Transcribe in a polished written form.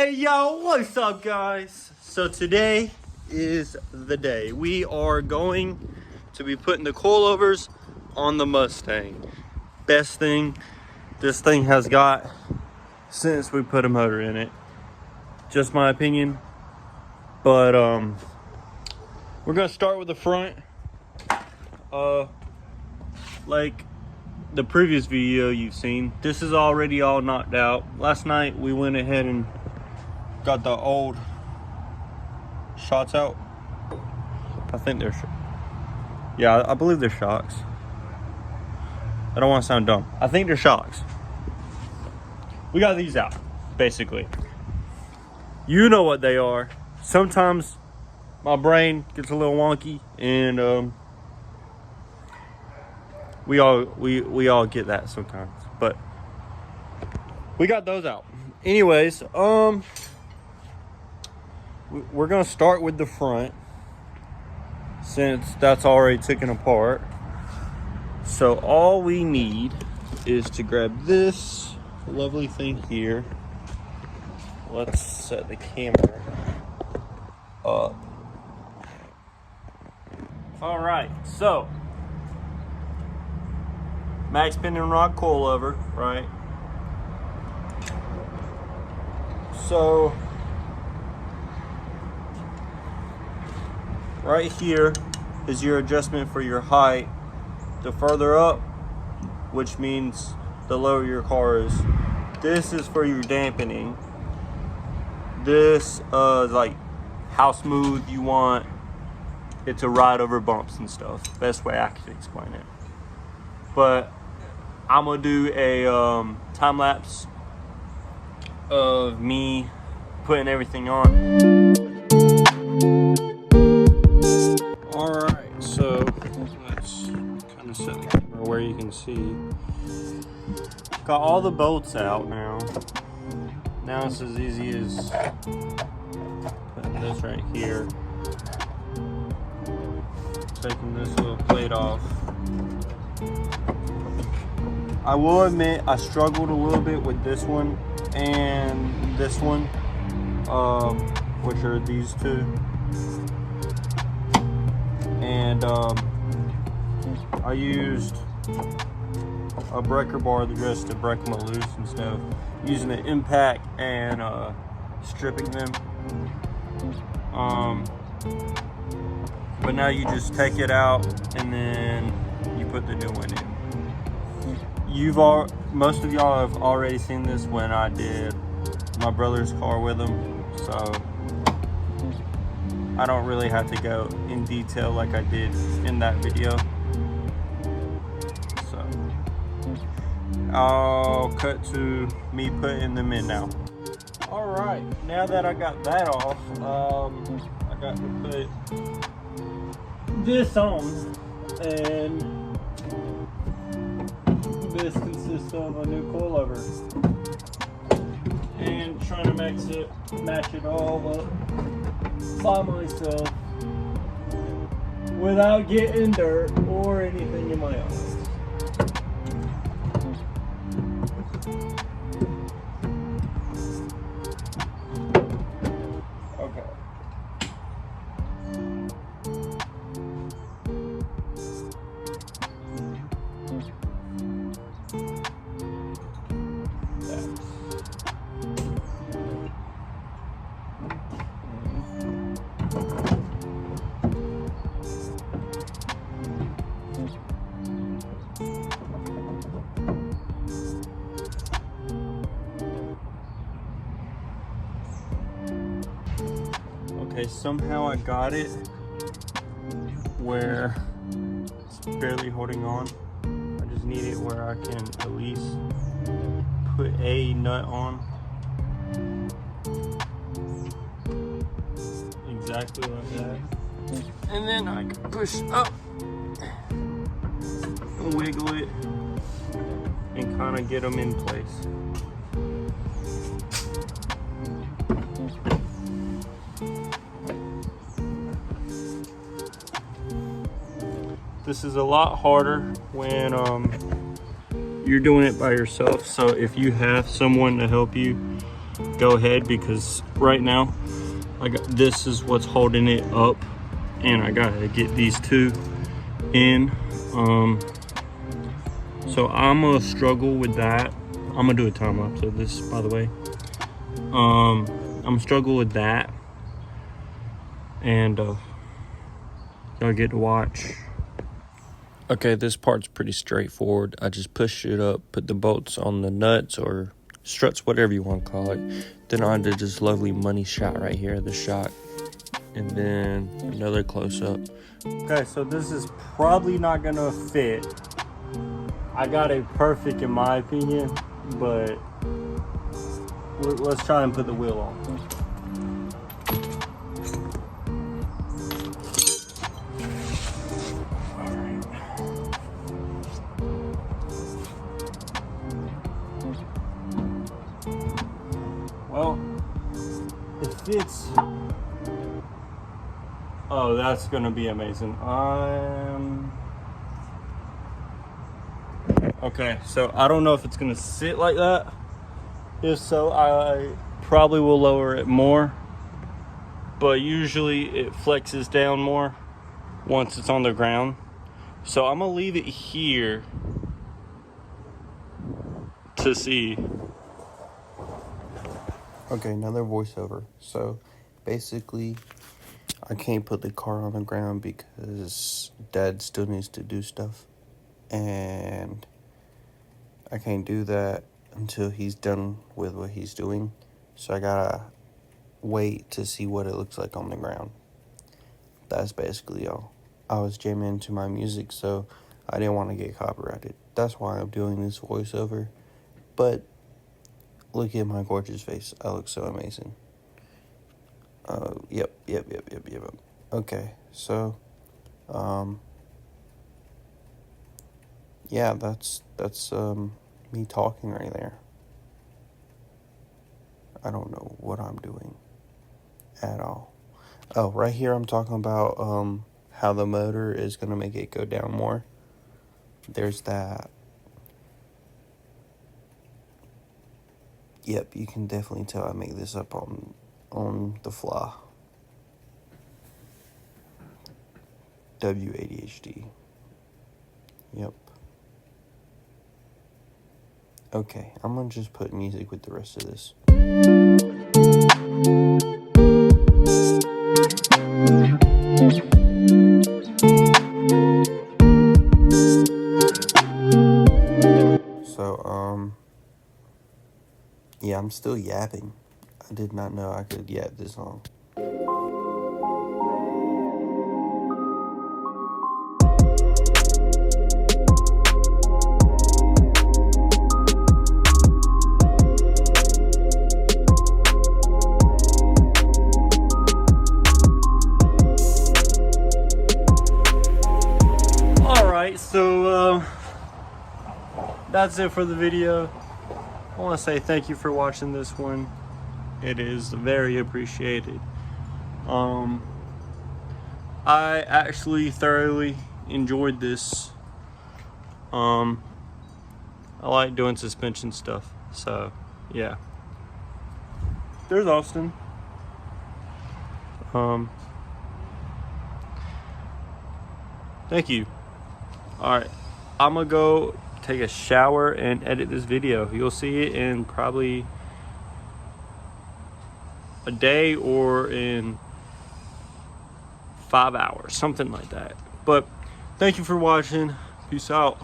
Hey yo, what's up guys? So today is the day. We are going to be putting the coilovers on the Mustang. Best thing this thing has got since we put a motor in it. Just my opinion. But we're gonna start with the front. Like the previous video you've seen, this is already all knocked out. Last night we went ahead and got the old shots out. I think they're, yeah, I believe they're shocks. I don't want to sound dumb. I think they're shocks. We got these out, basically. You know what they are. Sometimes my brain gets a little wonky, and we all get that sometimes. But we got those out. Anyways, we're gonna start with the front since that's already taken apart. So all we need is to grab this lovely thing here. Let's set the camera up. All right, so max pin and rod coilover, right? So right here is your adjustment for your height. The further up, which means the lower your car is. This is for your dampening. This is like how smooth you want it to ride over bumps and stuff. Best way I can explain it. But I'm gonna do a time lapse of me putting everything on. All right, so let's kind of set the camera where you can see. Got all the bolts out now. Now it's as easy as putting this right here, taking this little plate off. I will admit I struggled a little bit with this one and this one, which are these two. And I used a breaker bar just to break them loose instead of using an impact and stripping them. But now you just take it out and then you put the new one in. Most of y'all have already seen this when I did my brother's car with him, so I don't really have to go in detail like I did in that video. So I'll cut to me putting them in now. All right, now that I got that off, I got to put this on, and this consists of a new coilover and trying to match it all up by myself without getting dirt or anything in my eyes. Okay. Okay, somehow I got it where it's barely holding on. I just need it where I can at least put a nut on. Exactly like that. And then I can push up and wiggle it and kind of get them in place. This is a lot harder when you're doing it by yourself. So if you have someone to help you, go ahead, because right now this is what's holding it up, and I gotta get these two in. So I'm gonna struggle with that. I'm gonna do a time lapse of this, by the way. I'm gonna struggle with that, and y'all get to watch. Okay, this part's pretty straightforward. I just push it up, put the bolts on the nuts or struts, whatever you want to call it. Then I did this lovely money shot right here, the shot, and then another close up. Okay, so this is probably not gonna fit. I got it perfect in my opinion, but let's try and put the wheel on. Well, it fits. Oh, that's gonna be amazing. Okay, so I don't know if it's gonna sit like that. If so, I probably will lower it more, but usually it flexes down more once it's on the ground. So I'm gonna leave it here to see. Okay, another voiceover. So basically, I can't put the car on the ground because Dad still needs to do stuff, and I can't do that until he's done with what he's doing. So I gotta wait to see what it looks like on the ground. That's basically all. I was jamming into my music, so I didn't want to get copyrighted. That's why I'm doing this voiceover. But look at my gorgeous face. I look so amazing. Yep. Okay, so, yeah, that's me talking right there. I don't know what I'm doing at all. Oh, right here I'm talking about how the motor is going to make it go down more. There's that. Yep, you can definitely tell I make this up on the fly. WADHD. Yep. Okay, I'm gonna just put music with the rest of this. So, yeah, I'm still yapping. I did not know I could yap this long. Alright, so that's it for the video. I want to say thank you for watching this one. It is very appreciated. I actually thoroughly enjoyed this. I like doing suspension stuff, so yeah. There's Austin. Thank you. Alright, I'm gonna go take a shower and edit this video. You'll see it in probably a day or in 5 hours, something like that. But thank you for watching. Peace out.